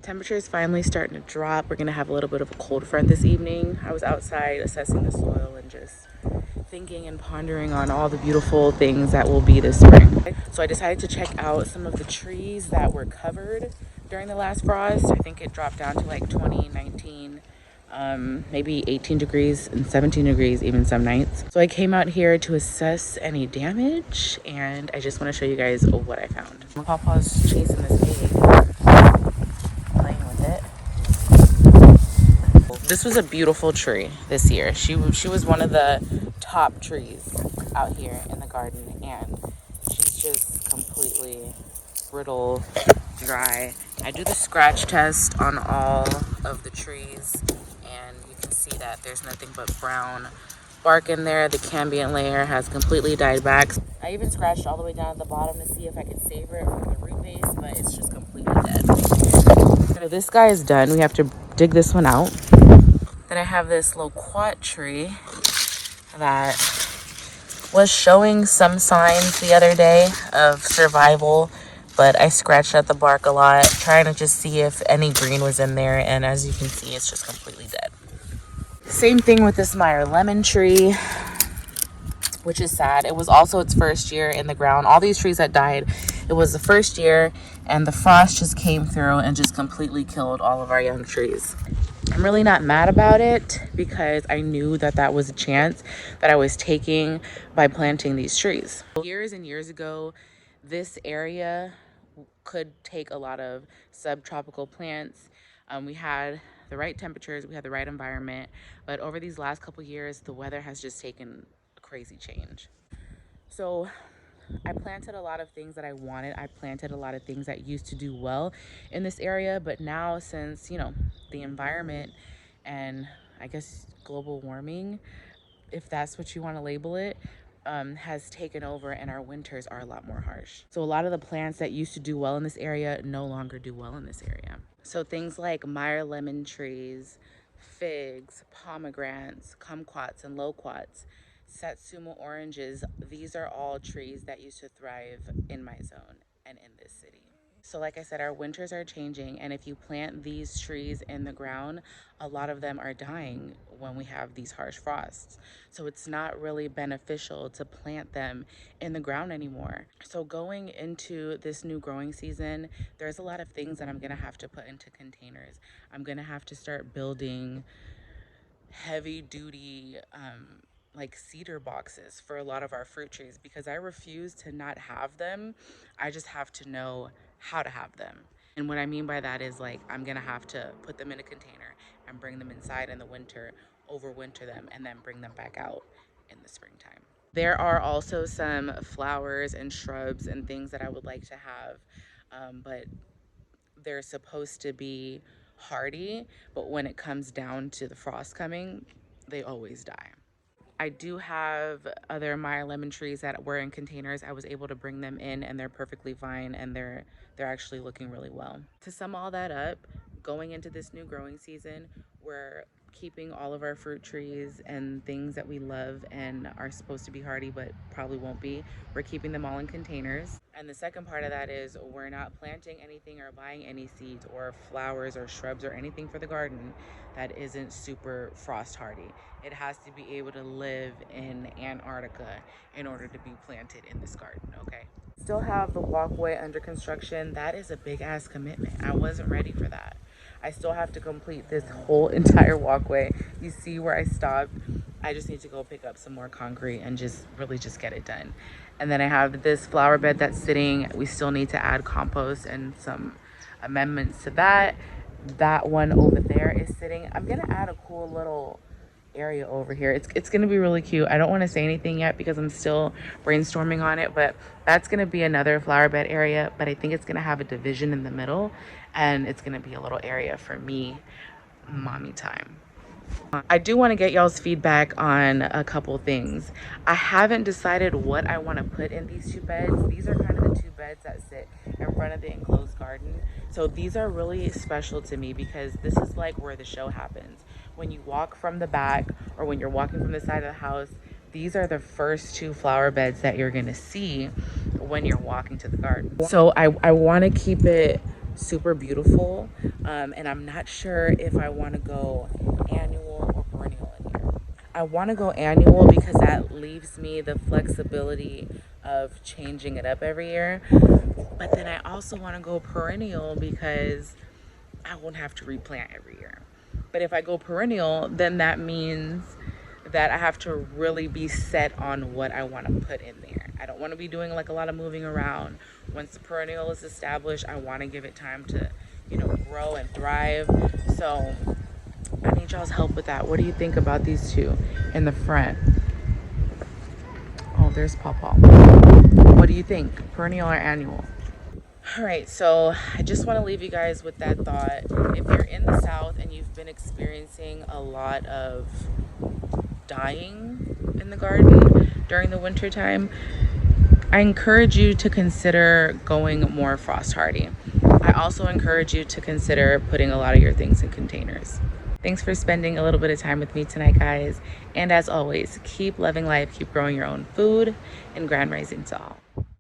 Temperature is finally starting to drop. We're gonna have a little bit of a cold front this evening. I was outside assessing the soil and just thinking and pondering on all the beautiful things that will be this spring. So I decided to check out some of the trees that were covered during the last frost. I think it dropped down to like 20, 19, maybe 18 degrees and 17 degrees even some nights. So I came out here to assess any damage, and I just want to show you guys what I found. Pawpaw's chasing this egg, playing with it. This was a beautiful tree this year. She was one of the top trees out here in the garden, and she's just completely brittle, dry. I do the scratch test on all of the trees, and you can see that there's nothing but brown bark in there. The cambium layer has completely died back. I even scratched all the way down at the bottom to see if I could savor it from the root base, but it's just completely dead. So this guy is done. We have to dig this one out. Then I have this loquat tree that was showing some signs the other day of survival, but I scratched at the bark a lot, trying to just see if any green was in there, and as you can see, it's just completely dead. Same thing with this Meyer lemon tree, which is sad. It was also its first year in the ground. All these trees that died, it was the first year, and the frost just came through and just completely killed all of our young trees. I'm really not mad about it because I knew that that was a chance that I was taking by planting these trees. Years and years ago, this area could take a lot of subtropical plants. We had the right temperatures, we had the right environment, but over these last couple years, the weather has just taken a crazy change. So I planted a lot of things that I wanted. I planted a lot of things that used to do well in this area, but now since, the environment and I guess global warming, if that's what you want to label it, has taken over, and our winters are a lot more harsh. So a lot of the plants that used to do well in this area no longer do well in this area. So things like Meyer lemon trees, figs, pomegranates, kumquats and loquats, Satsuma oranges, these are all trees that used to thrive in my zone and in this city. So like I said, our winters are changing, and if you plant these trees in the ground, a lot of them are dying when we have these harsh frosts. So it's not really beneficial to plant them in the ground anymore. So going into this new growing season, there's a lot of things that I'm gonna have to put into containers. I'm gonna have to start building heavy duty like cedar boxes for a lot of our fruit trees, because I refuse to not have them. I just have to know how to have them. And what I mean by that is, like, I'm gonna have to put them in a container and bring them inside in the winter, overwinter them, and then bring them back out in the springtime. There are also some flowers and shrubs and things that I would like to have, but they're supposed to be hardy, but when it comes down to the frost coming, they always die. I do have other Meyer lemon trees that were in containers. I was able to bring them in, and they're perfectly fine, and they're actually looking really well. To sum all that up, going into this new growing season, we're keeping all of our fruit trees and things that we love and are supposed to be hardy but probably won't be. We're keeping them all in containers. And the second part of that is we're not planting anything or buying any seeds or flowers or shrubs or anything for the garden that isn't super frost hardy. It has to be able to live in Antarctica in order to be planted in this garden, okay? Still have the walkway under construction. That is a big ass commitment. I wasn't ready for that. I still have to complete this whole entire walkway. You see where I stopped? I just need to go pick up some more concrete and just really just get it done. And then I have this flower bed that's sitting. We still need to add compost and some amendments to that. That one over there is sitting. I'm gonna add a cool little area over here. It's gonna be really cute. I don't want to say anything yet because I'm still brainstorming on it, but that's gonna be another flower bed area, but I think it's gonna have a division in the middle, and it's gonna be a little area for me, mommy time. I do want to get y'all's feedback on a couple things. I haven't decided what I want to put in these two beds. These are kind of the two beds that sit in front of the enclosed garden. So these are really special to me because this is like where the show happens. When you walk from the back or when you're walking from the side of the house, these are the first two flower beds that you're going to see when you're walking to the garden. So I want to keep it super beautiful. And I'm not sure if I want to go annual or perennial in here. I want to go annual because that leaves me the flexibility of changing it up every year. But then I also want to go perennial because I won't have to replant every year. But if I go perennial, then that means that I have to really be set on what I want to put in there. I don't want to be doing like a lot of moving around. Once the perennial is established, I want to give it time to, grow and thrive. So I need y'all's help with that. What do you think about these two in the front? Oh, there's Pawpaw. What do you think? Perennial or annual? All right, so I just want to leave you guys with that thought. If you're in the South and you've been experiencing a lot of dying in the garden during the winter time, I encourage you to consider going more frost hardy. I also encourage you to consider putting a lot of your things in containers. Thanks for spending a little bit of time with me tonight, guys. And as always, keep loving life, keep growing your own food, and grand rising to all.